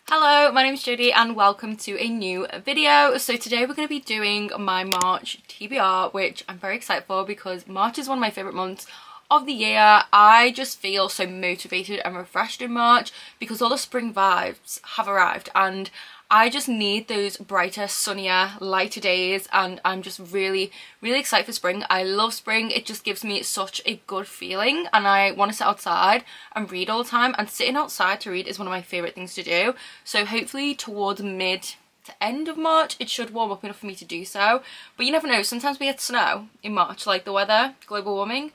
Hello, my name is Jodie and welcome to a new video. So today we're going to be doing my March TBR, which I'm very excited for because March is one of my favourite months of the year. I just feel so motivated and refreshed in March because all the spring vibes have arrived and I just need those brighter, sunnier, lighter days, and I'm just really excited for spring. I love spring. It just gives me such a good feeling and I want to sit outside and read all the time, and sitting outside to read is one of my favourite things to do. So hopefully towards mid to end of March it should warm up enough for me to do so. But you never know, sometimes we get snow in March, like the weather, global warming.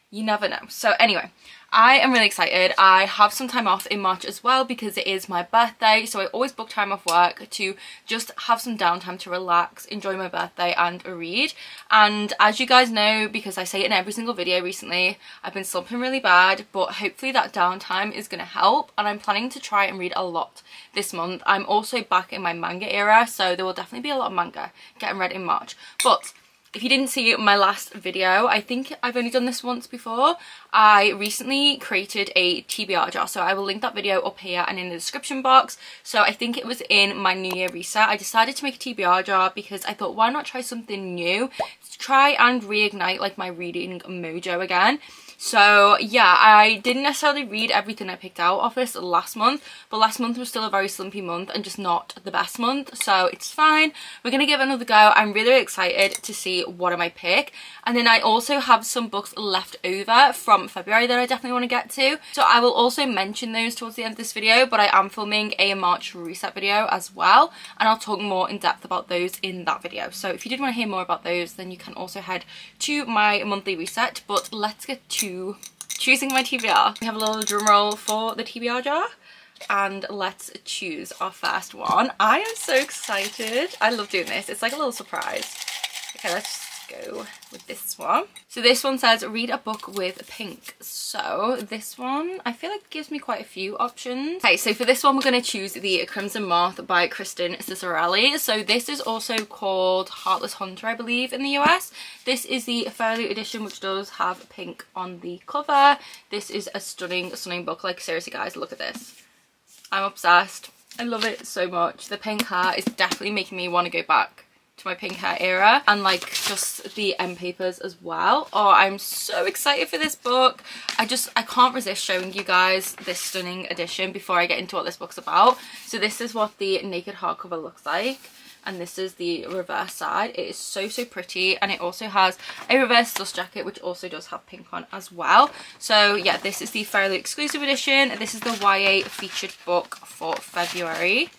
You never know. So anyway, I am really excited. I have some time off in March as well because it is my birthday, so I always book time off work to just have some downtime to relax, enjoy my birthday and read. And as you guys know, because I say it in every single video recently, I've been slumping really bad, but hopefully that downtime is going to help, and I'm planning to try and read a lot this month. I'm also back in my manga era, so there will definitely be a lot of manga getting read in March. But if you didn't see my last video, I think I've only done this once before. I recently created a TBR jar, so I will link that video up here and in the description box. So I think it was in my New Year reset. I decided to make a TBR jar because I thought, why not try something new to try and reignite like my reading mojo again. So yeah, I didn't necessarily read everything I picked out of this last month, but last month was still a very slumpy month and just not the best month, so it's fine. We're gonna give it another go. I'm really excited to see what I might pick. And then I also have some books left over from February that I definitely want to get to, so I will also mention those towards the end of this video. But I am filming a March reset video as well, and I'll talk more in depth about those in that video. So if you did want to hear more about those, then you can also head to my monthly reset. But let's get to choosing my TBR. We have a little drum roll for the TBR jar, and let's choose our first one. I am so excited. I love doing this. It's like a little surprise. Okay, let's go with this one. So this one says read a book with pink. So this one I feel like gives me quite a few options. Okay, so for this one we're going to choose the Crimson Moth by Kristen Cicerelli. So this is also called Heartless Hunter, I believe, in the US. This is the Fairly edition, which does have pink on the cover. This is a stunning book. Like seriously guys, look at this. I'm obsessed. I love it so much. The pink hair is definitely making me want to go back to my pink hair era, and like just the end papers as well. Oh, I'm so excited for this book. I can't resist showing you guys this stunning edition before I get into what this book's about. So this is what the naked hardcover looks like, and this is the reverse side. It is so pretty, and it also has a reverse dust jacket which also does have pink on as well. So yeah, this is the Fairly exclusive edition. This is the YA featured book for February,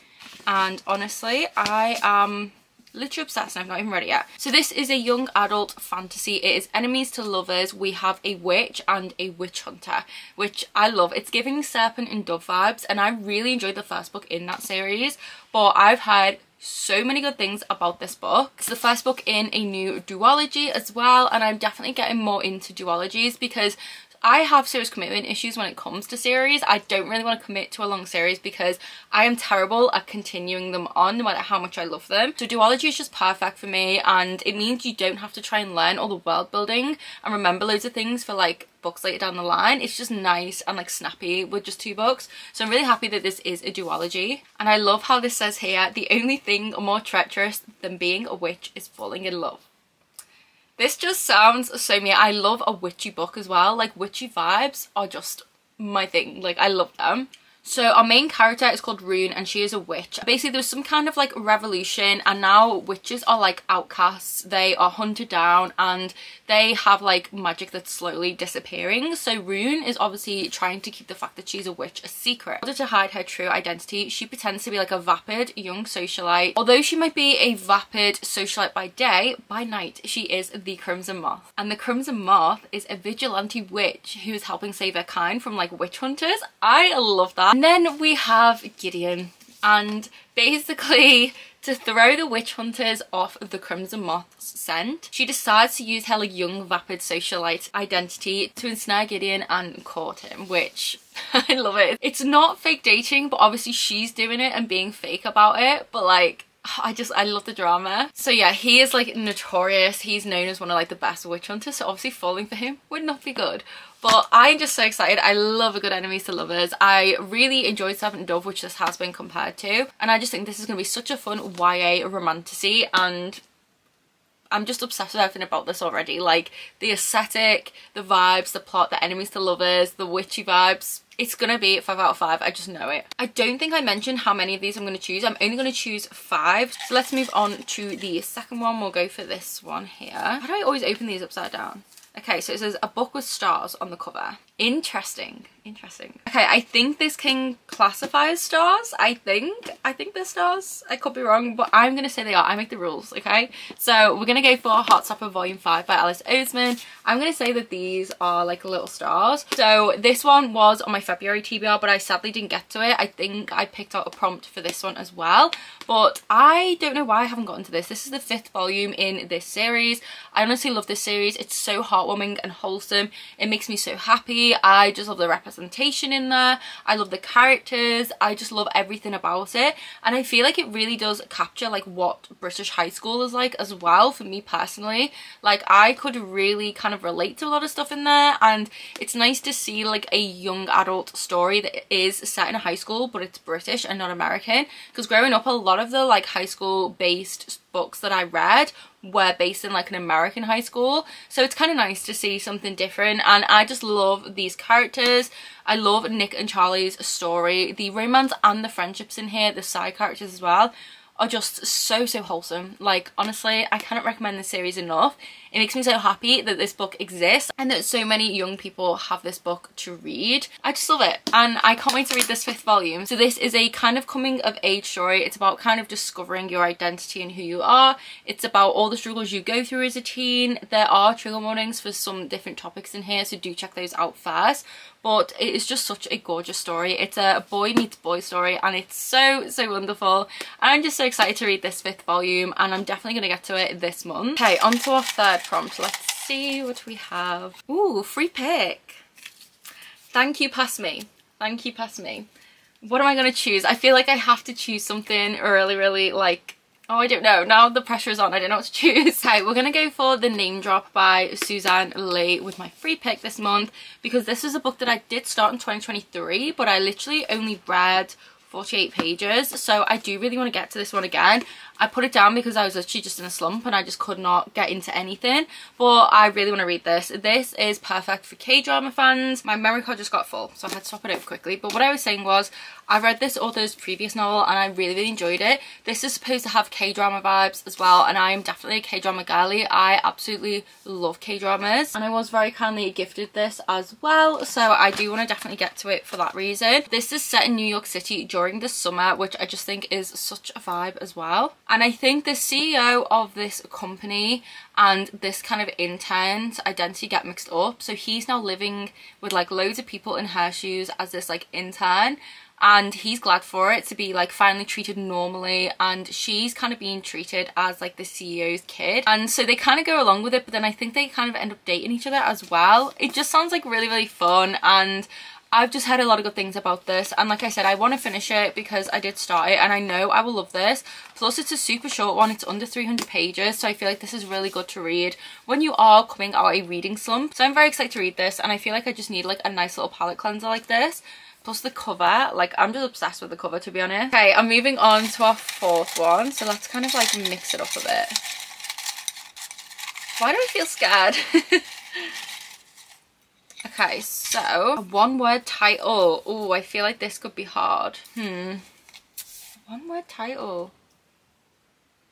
and honestly I am literally obsessed and I've not even read it yet. So this is a young adult fantasy. It is enemies to lovers. We have a witch and a witch hunter, which I love. It's giving Serpent and Dove vibes, and I really enjoyed the first book in that series, but I've heard so many good things about this book. It's the first book in a new duology as well, and I'm definitely getting more into duologies because I have serious commitment issues when it comes to series. I don't really want to commit to a long series because I am terrible at continuing them on no matter how much I love them. So duology is just perfect for me, and it means you don't have to try and learn all the world building and remember loads of things for like books later down the line. It's just nice and like snappy with just 2 books. So I'm really happy that this is a duology. And I love how this says here, the only thing more treacherous than being a witch is falling in love. This just sounds so me. I love a witchy book as well. Like witchy vibes are just my thing. Like I love them. So our main character is called Rune, and she is a witch. Basically there was some kind of like revolution, and now witches are like outcasts. They are hunted down and they have like magic that's slowly disappearing. So Rune is obviously trying to keep the fact that she's a witch a secret. In order to hide her true identity, she pretends to be like a vapid young socialite. Although she might be a vapid socialite by day, by night she is the Crimson Moth. And the Crimson Moth is a vigilante witch who is helping save her kind from like witch hunters. I love that. And then we have Gideon, and basically to throw the witch hunters off of the Crimson Moth's scent, she decides to use her like young vapid socialite identity to ensnare Gideon and court him, which I love it. It's not fake dating, but obviously she's doing it and being fake about it, but like I love the drama. So yeah, he is like notorious. He's known as one of like the best witch hunters, so obviously falling for him would not be good. But I'm just so excited. I love a good enemies to lovers. I really enjoyed Servant and Dove, which this has been compared to, and I just think this is going to be such a fun YA romantasy, and I'm just obsessed with everything about this already. Like the aesthetic, the vibes, the plot, the enemies to lovers, the witchy vibes. It's gonna be 5 out of 5, I just know it. I don't think I mentioned how many of these I'm gonna choose. I'm only gonna choose 5. So let's move on to the second one. We'll go for this one here. How do I always open these upside down? Okay, so it says a book with stars on the cover. Interesting. Okay, I think this can classify as stars. I think they're stars. I could be wrong, but I'm gonna say they are. I make the rules, okay? So we're gonna go for Heartstopper Volume 5 by Alice Oseman. I'm gonna say that these are like little stars. So this one was on my February TBR, but I sadly didn't get to it. I think I picked out a prompt for this one as well, but I don't know why I haven't gotten to this. This is the 5th volume in this series. I honestly love this series. It's so heartwarming and wholesome. It makes me so happy. I just love the representation in there. I love the characters. I just love everything about it, and I feel like it really does capture like what British high school is like as well for me personally. Like I could really kind of relate to a lot of stuff in there, and it's nice to see like a young adult story that is set in a high school but it's British and not American, because growing up a lot of the like high school based books that I read were based in like an American high school, so it's kind of nice to see something different. And I just love these characters. I love Nick and Charlie's story. The romance and the friendships in here, the side characters as well, are just so wholesome. Like honestly, I cannot recommend this series enough. It makes me so happy that this book exists and that so many young people have this book to read. I just love it, and I can't wait to read this 5th volume. So this is a kind of coming of age story. It's about kind of discovering your identity and who you are. It's about all the struggles you go through as a teen. There are trigger warnings for some different topics in here, so do check those out first. But it is just such a gorgeous story. It's a boy meets boy story, and it's so wonderful. I'm just so excited to read this 5th volume, and I'm definitely going to get to it this month. Okay, on to our 3rd prompt. Let's see what we have. Ooh, free pick. Thank you, pass me. Thank you, pass me. What am I going to choose? I feel like I have to choose something really like, oh, I don't know. Now the pressure is on. I don't know what to choose. Okay, we're going to go for The Name Drop by Suzanne Lee with my free pick this month, because this is a book that I did start in 2023, but I literally only read 48 pages, so I do really want to get to this one again. I put it down because I was literally just in a slump and I just could not get into anything, but I really want to read this. This is perfect for K-drama fans. My memory card just got full, so I had to stop it over quickly, but what I was saying was I read this author's previous novel and I really enjoyed it. This is supposed to have K-drama vibes as well, and I am definitely a K-drama girly. I absolutely love K-dramas, and I was very kindly gifted this as well, so I do want to definitely get to it for that reason. This is set in New York City during the summer, which I just think is such a vibe as well. And I think the CEO of this company and this kind of intern's identity get mixed up. So he's now living with like loads of people in her shoes as this like intern, and he's glad for it to be like finally treated normally, and she's kind of being treated as like the CEO's kid, and so they kind of go along with it, but then I think they kind of end up dating each other as well. It just sounds like really fun, and I've just heard a lot of good things about this, and like I said, I want to finish it because I did start it and I know I will love this. Plus it's a super short one. It's under 300 pages, so I feel like this is really good to read when you are coming out a reading slump. So I'm very excited to read this, and I feel like I just need like a nice little palette cleanser like this. Plus the cover, like I'm just obsessed with the cover, to be honest. Okay, I'm moving on to our 4th one, so let's kind of like mix it up a bit. Why do I feel scared? Okay, so a one-word title. Oh, I feel like this could be hard. One-word title.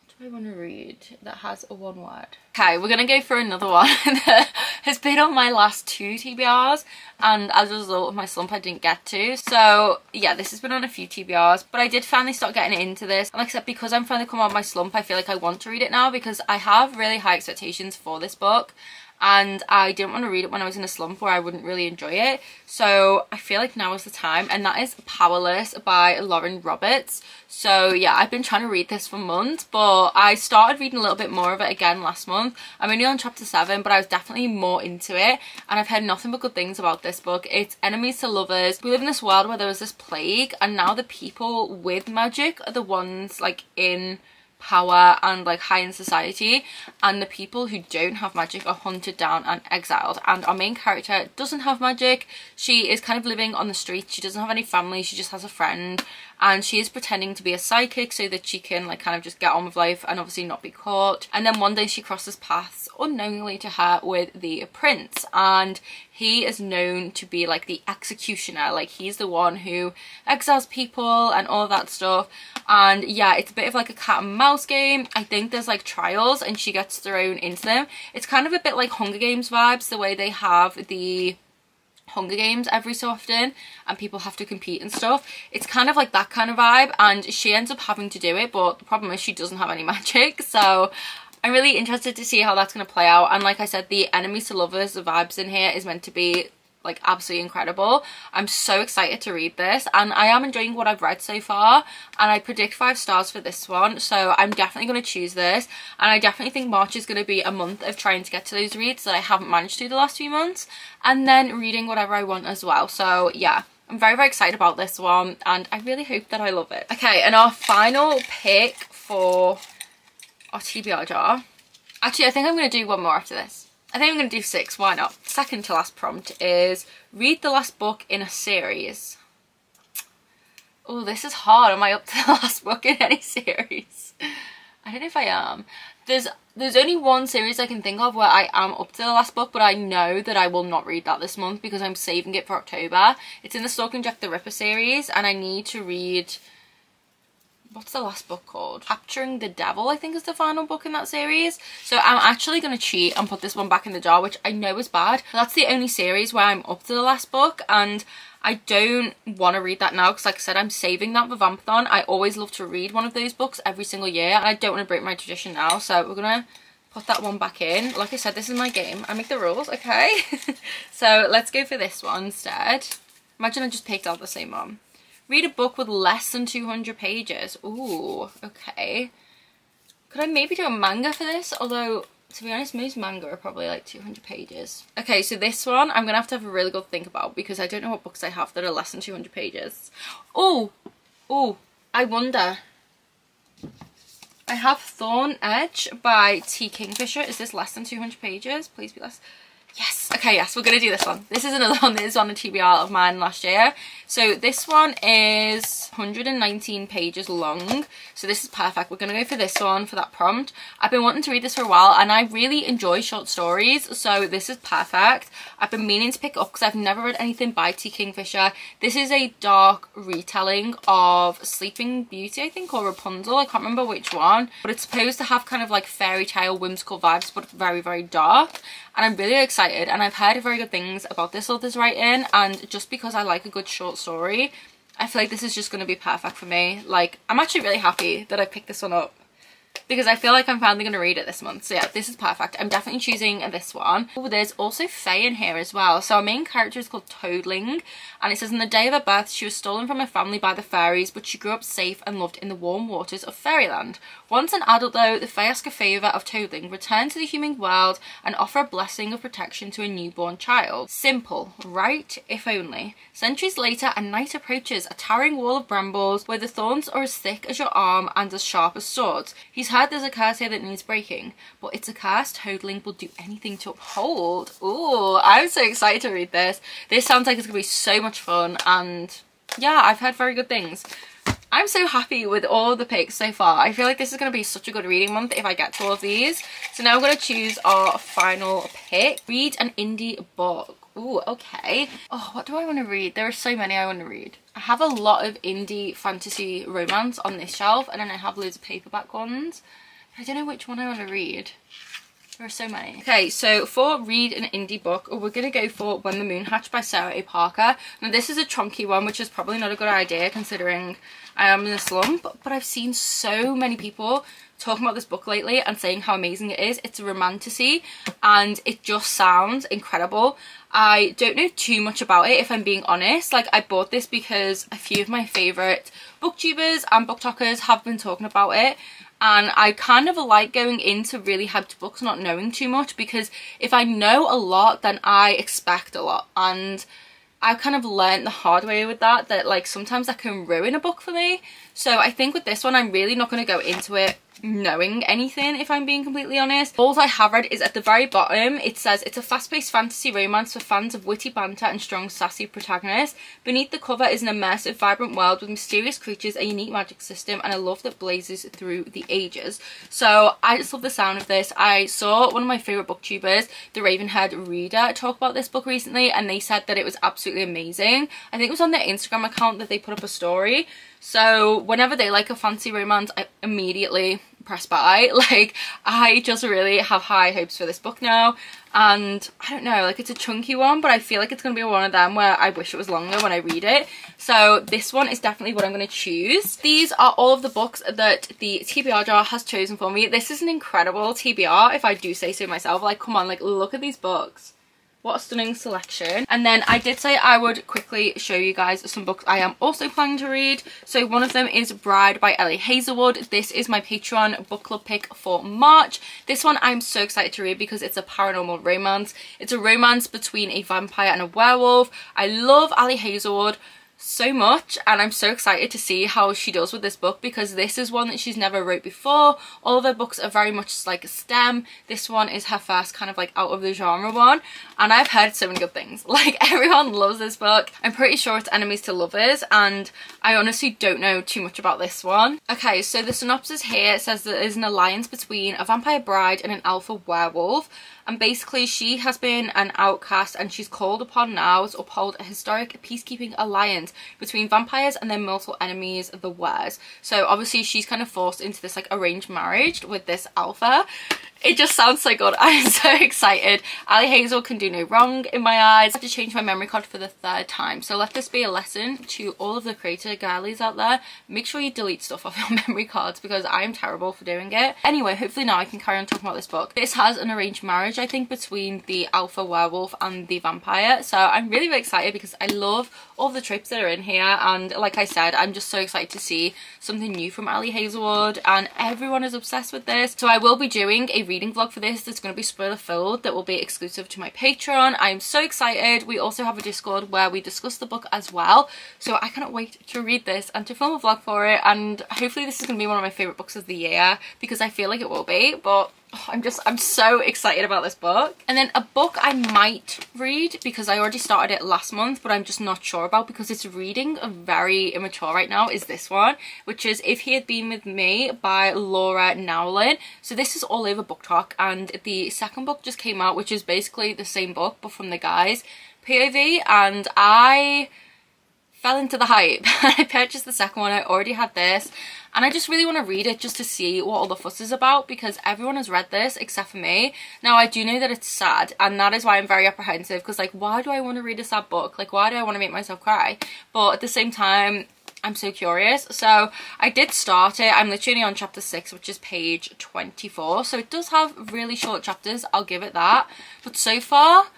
What do I want to read that has a one word? Okay, we're gonna go for another one that has been on my last 2 TBRs, and as a result of my slump I didn't get to. So yeah, this has been on a few TBRs, but I did finally start getting into this, and like I said, because I'm finally come out of my slump, I feel like I want to read it now because I have really high expectations for this book. And I didn't want to read it when I was in a slump where I wouldn't really enjoy it. So I feel like now is the time, and that is Powerless by Lauren Roberts. So yeah, I've been trying to read this for months, but I started reading a little bit more of it again last month. I'm only on chapter 7, but I was definitely more into it, and I've heard nothing but good things about this book. It's enemies to lovers. We live in this world where there was this plague, and now the people with magic are the ones like in power and like high in society, and the people who don't have magic are hunted down and exiled. And our main character doesn't have magic. She is kind of living on the streets. She doesn't have any family. She just has a friend, and she is pretending to be a psychic so that she can like kind of just get on with life and obviously not be caught. And then one day she crosses paths unknowingly to her with the prince, and he is known to be like the executioner. Like he's the one who exiles people and all of that stuff. And yeah, it's a bit of like a cat and mouse game. I think there's like trials and she gets thrown into them. It's kind of a bit like Hunger Games vibes, the way they have the Hunger Games every so often and people have to compete and stuff. It's kind of like that kind of vibe, and she ends up having to do it, but the problem is she doesn't have any magic. So I'm really interested to see how that's going to play out. And like I said, the enemies to lovers, the vibes in here is meant to be like absolutely incredible. I'm so excited to read this, and I am enjoying what I've read so far, and I predict 5 stars for this one, so I'm definitely going to choose this. And I definitely think March is going to be a month of trying to get to those reads that I haven't managed to the last few months, and then reading whatever I want as well. So yeah, I'm very, very excited about this one, and I really hope that I love it. Okay, and our final pick for our TBR jar. Actually, I think I'm going to do one more after this. I think I'm going to do 6, why not? Second to last prompt is read the last book in a series. Oh, this is hard. Am I up to the last book in any series? I don't know if I am. There's only one series I can think of where I am up to the last book, but I know that I will not read that this month because I'm saving it for October. It's in the Stalking Jack the Ripper series, and I need to read... what's the last book called? Capturing the Devil, I think, is the final book in that series. So I'm actually going to cheat and put this one back in the jar, which I know is bad. That's the only series where I'm up to the last book, and I don't want to read that now because, like I said, I'm saving that for Vampathon. I always love to read one of those books every single year, and I don't want to break my tradition now. So we're going to put that one back in. Like I said, this is my game. I make the rules, okay? So let's go for this one instead. Imagine I just picked out the same one. Read a book with less than 200 pages. Ooh, okay. Could I maybe do a manga for this? Although, to be honest, most manga are probably like 200 pages. Okay, so this one I'm going to have a really good think about because I don't know what books I have that are less than 200 pages. Oh, I wonder. I have Thorn Edge by T. Kingfisher. Is this less than 200 pages? Please be less. Yes. Okay, yes, we're going to do this one. This is another one that is on the TBR of mine last year. So this one is 119 pages long. So this is perfect. We're going to go for this one for that prompt. I've been wanting to read this for a while, and I really enjoy short stories. So this is perfect. I've been meaning to pick it up because I've never read anything by T. Kingfisher. This is a dark retelling of Sleeping Beauty, I think, or Rapunzel. I can't remember which one. But it's supposed to have kind of like fairy tale, whimsical vibes, but very, very dark. And I'm really excited, and I've heard very good things about this author's writing, and just because I like a good short story, I feel like this is just going to be perfect for me. Like, I'm actually really happy that I picked this one up because I feel like I'm finally going to read it this month. So yeah, this is perfect. I'm definitely choosing this one. Oh, there's also Fae in here as well. So our main character is called Toadling, and it says, on the day of her birth, she was stolen from her family by the fairies, but she grew up safe and loved in the warm waters of fairyland. Once an adult, though, the Fae ask a favour of Toadling, return to the human world and offer a blessing of protection to a newborn child. Simple, right? If only. Centuries later, a knight approaches a towering wall of brambles where the thorns are as thick as your arm and as sharp as swords. He's heard there's a curse here that needs breaking, but it's a curse Toadling will do anything to uphold. Ooh, I'm so excited to read this. This sounds like it's going to be so much fun, and yeah, I've heard very good things. I'm so happy with all the picks so far. I feel like this is going to be such a good reading month if I get to all of these. So now I'm going to choose our final pick. Read an indie book. Ooh, okay. Oh, what do I want to read? There are so many I want to read. I have a lot of indie fantasy romance on this shelf, and then I have loads of paperback ones. I don't know which one I want to read. There are so many. Okay, so for read an indie book, we're going to go for When the Moon Hatched by Sarah A. Parker. Now this is a chunky one, which is probably not a good idea considering I am in a slump, but I've seen so many people talking about this book lately and saying how amazing it is. It's a romantasy and it just sounds incredible. I don't know too much about it, if I'm being honest. Like, I bought this because a few of my favourite booktubers and booktalkers have been talking about it. And I kind of like going into really hyped books not knowing too much, because if I know a lot, then I expect a lot. And I've kind of learned the hard way with that like sometimes that can ruin a book for me. So I think with this one, I'm really not going to go into it knowing anything, if I'm being completely honest. All I have read is at the very bottom. It says it's a fast-paced fantasy romance for fans of witty banter and strong sassy protagonists. Beneath the cover is an immersive, vibrant world with mysterious creatures, a unique magic system, and a love that blazes through the ages. So I just love the sound of this. I saw one of my favourite booktubers, the Ravenhead Reader, talk about this book recently, and they said that it was absolutely amazing. I think it was on their Instagram account that they put up a story. So whenever they like a fancy romance, I immediately press buy. Like, I just really have high hopes for this book now. And I don't know, like, it's a chunky one, but I feel like it's going to be one of them where I wish it was longer when I read it. So this one is definitely what I'm going to choose. These are all of the books that the TBR jar has chosen for me. This is an incredible TBR, if I do say so myself. Like, come on, like, look at these books. What a stunning selection. And then I did say I would quickly show you guys some books I am also planning to read. So one of them is Bride by Ellie Hazelwood. This is my Patreon book club pick for March. This one I'm so excited to read because it's a paranormal romance. It's a romance between a vampire and a werewolf. I love Ellie Hazelwood so much, and I'm so excited to see how she does with this book, because this is one that she's never wrote before. All of her books are very much like STEM. This one is her first kind of like out of the genre one, and I've heard so many good things. Like, everyone loves this book. I'm pretty sure it's enemies to lovers, and I honestly don't know too much about this one. Okay, so the synopsis here says that there's an alliance between a vampire bride and an alpha werewolf. And basically she has been an outcast, and she's called upon now to uphold a historic peacekeeping alliance between vampires and their mortal enemies, the Wares. So obviously she's kind of forced into this like arranged marriage with this alpha. It just sounds so good. I'm so excited. Ellie Hazel can do no wrong in my eyes. I have to change my memory card for the 3rd time. So let this be a lesson to all of the creator girlies out there. Make sure you delete stuff off your memory cards, because I am terrible for doing it. Anyway, hopefully now I can carry on talking about this book. This has an arranged marriage, I think, between the alpha werewolf and the vampire. So I'm really, really excited because I love all the tropes that are in here. And like I said, I'm just so excited to see something new from Ellie Hazelwood, and everyone is obsessed with this. So I will be doing a reading vlog for this that's going to be spoiler filled, that will be exclusive to my Patreon. I'm so excited. We also have a Discord where we discuss the book as well, so I cannot wait to read this and to film a vlog for it. And hopefully this is going to be one of my favourite books of the year, because I feel like it will be. But I'm so excited about this book. And then a book I might read, because I already started it last month, but I'm just not sure about because it's reading very immature right now, is this one, which is If He Had Been With Me by Laura Nowlin. So this is all over Book Talk, and the second book just came out, which is basically the same book but from the guy's POV, and I fell into the hype. I purchased the second one. I already had this, and I just really want to read it just to see what all the fuss is about, because everyone has read this except for me. Now, I do know that it's sad, and that is why I'm very apprehensive, because like, why do I want to read a sad book? Like, why do I want to make myself cry? But at the same time, I'm so curious. So I did start it. I'm literally on chapter 6, which is page 24. So it does have really short chapters, I'll give it that. But so far,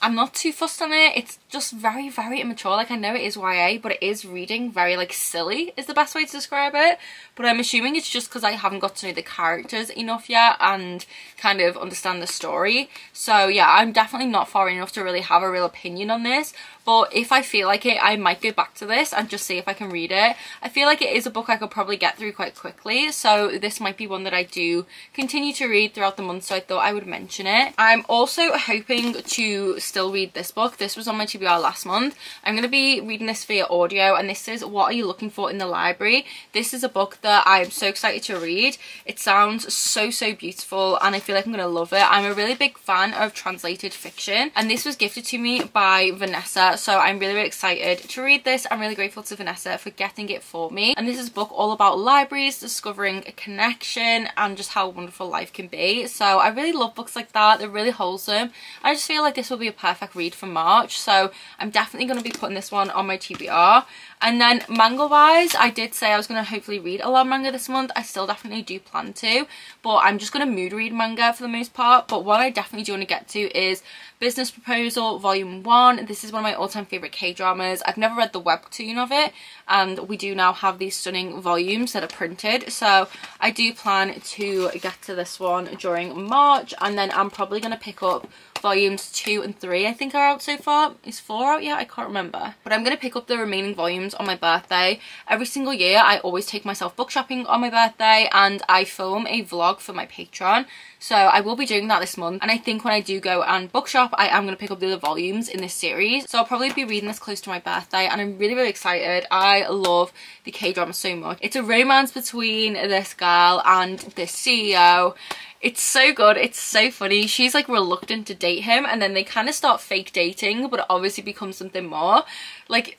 I'm not too fussed on it. It's just very, very immature. Like, I know it is YA, but it is reading very, like, silly is the best way to describe it. But I'm assuming it's just because I haven't got to know the characters enough yet and kind of understand the story. So yeah, I'm definitely not far enough to really have a real opinion on this. But if I feel like it, I might go back to this and just see if I can read it. I feel like it is a book I could probably get through quite quickly, so this might be one that I do continue to read throughout the month, so I thought I would mention it. I'm also hoping to still read this book. This was on my TBR last month. I'm going to be reading this via audio, and this is What Are You Looking For in the Library. This is a book that I'm so excited to read. It sounds so, so beautiful, and I feel like I'm going to love it. I'm a really big fan of translated fiction, and this was gifted to me by Vanessa. So I'm really, really excited to read this. I'm really grateful to Vanessa for getting it for me. And this is a book all about libraries, discovering a connection, and just how wonderful life can be. So I really love books like that. They're really wholesome. I just feel like this will be a perfect read for March. So I'm definitely going to be putting this one on my TBR. And then manga wise, I did say I was going to hopefully read a lot of manga this month. I still definitely do plan to, but I'm just going to mood read manga for the most part. But what I definitely do want to get to is Business Proposal Volume 1. This is one of my all-time favourite K-dramas. I've never read the webtoon of it, and we do now have these stunning volumes that are printed. So I do plan to get to this one during March, and then I'm probably going to pick up volumes 2 and 3 I think are out so far. Is 4 out yet? I can't remember. But I'm going to pick up the remaining volumes on my birthday. Every single year I always take myself book shopping on my birthday, and I film a vlog for my Patreon. So I will be doing that this month, and I think when I do go and bookshop, I am going to pick up the other volumes in this series. So I'll probably be reading this close to my birthday, and I'm really, really excited. I love the K-drama so much. It's a romance between this girl and this CEO. It's so good. It's so funny. She's like reluctant to date him, and then they kind of start fake dating, but it obviously becomes something more. Like,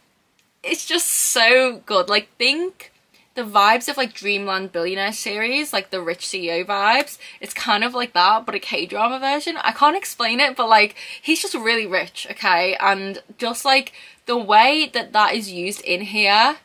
it's just so good. Like, think the vibes of like Dreamland Billionaire series, like the rich CEO vibes. It's kind of like that, but a K-drama version. I can't explain it, but like, he's just really rich, okay? And just like the way that that is used in here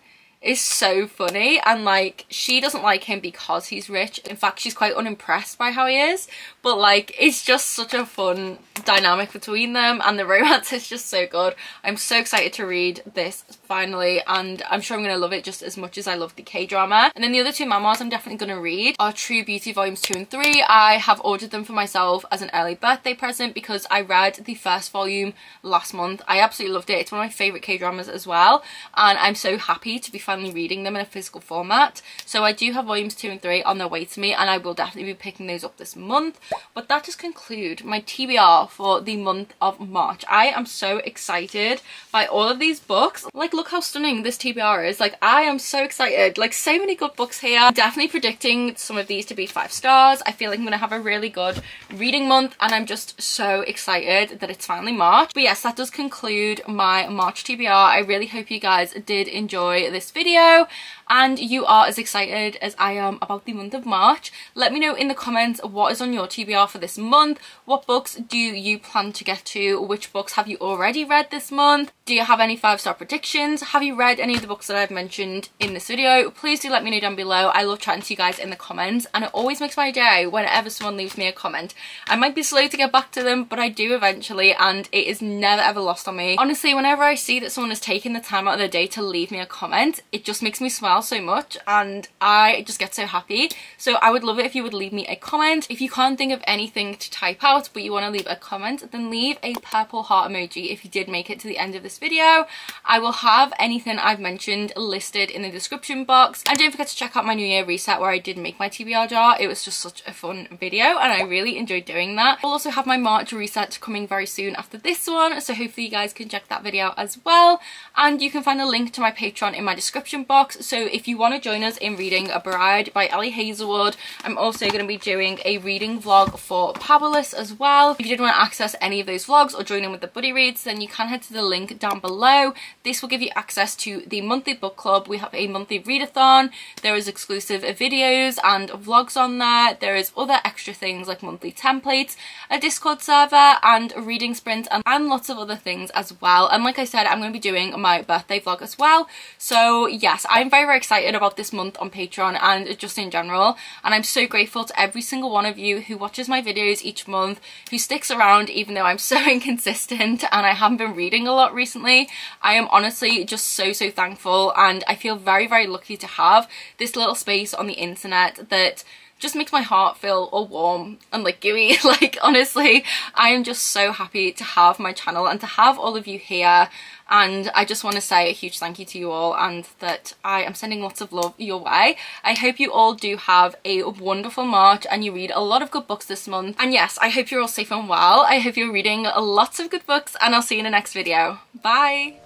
is so funny. And like, she doesn't like him because he's rich. In fact, she's quite unimpressed by how he is, but like, it's just such a fun dynamic between them, and the romance is just so good. I'm so excited to read this finally, and I'm sure I'm going to love it just as much as I love the K-drama. And then the other two memoirs I'm definitely going to read are True Beauty volumes 2 and 3. I have ordered them for myself as an early birthday present because I read the first volume last month. I absolutely loved it. It's one of my favourite K-dramas as well, and I'm so happy to be finally reading them in a physical format. So I do have volumes 2 and 3 on their way to me, and I will definitely be picking those up this month. But that does conclude my TBR for the month of March. I am so excited by all of these books. Like, look how stunning this TBR is. Like, I am so excited. Like, so many good books here. I'm definitely predicting some of these to be 5 stars. I feel like I'm going to have a really good reading month, and I'm just so excited that it's finally March. But yes, that does conclude my March TBR. I really hope you guys did enjoy this video, and you are as excited as I am about the month of March. Let me know in the comments what is on your TBR for this month. What books do you plan to get to? Which books have you already read this month? Do you have any 5-star predictions? Have you read any of the books that I've mentioned in this video? Please do let me know down below. I love chatting to you guys in the comments, and it always makes my day whenever someone leaves me a comment. I might be slow to get back to them, but I do eventually, and it is never ever lost on me. Honestly, whenever I see that someone has taken the time out of their day to leave me a comment, it just makes me smile so much, and I just get so happy. So I would love it if you would leave me a comment. If you can't think of anything to type out but you want to leave a comment, then leave a purple heart emoji if you did make it to the end of this video. I will have anything I've mentioned listed in the description box, and don't forget to check out my New Year reset where I did make my TBR jar. It was just such a fun video, and I really enjoyed doing that. I'll also have my March reset coming very soon after this one, so hopefully you guys can check that video out as well. And you can find a link to my Patreon in my description box, so if you want to join us in reading A Bride by Ellie Hazelwood, I'm also going to be doing a reading vlog for Powerless as well. If you did want to access any of those vlogs or join in with the buddy reads, then you can head to the link down below. This will give you access to the monthly book club. We have a monthly readathon. There is exclusive videos and vlogs on there. There is other extra things like monthly templates, a Discord server, and a reading sprint, and lots of other things as well. And like I said, I'm going to be doing my birthday vlog as well. So yes, I'm very, very excited about this month on Patreon and just in general, and I'm so grateful to every single one of you who watches my videos each month, who sticks around even though I'm so inconsistent and I haven't been reading a lot recently. I am honestly just so thankful, and I feel very, very lucky to have this little space on the internet that just makes my heart feel all warm and like gooey. Like, honestly, I am just so happy to have my channel and to have all of you here, and I just want to say a huge thank you to you all, and that I am sending lots of love your way. I hope you all do have a wonderful March and you read a lot of good books this month, and yes, I hope you're all safe and well. I hope you're reading lots of good books, and I'll see you in the next video. Bye!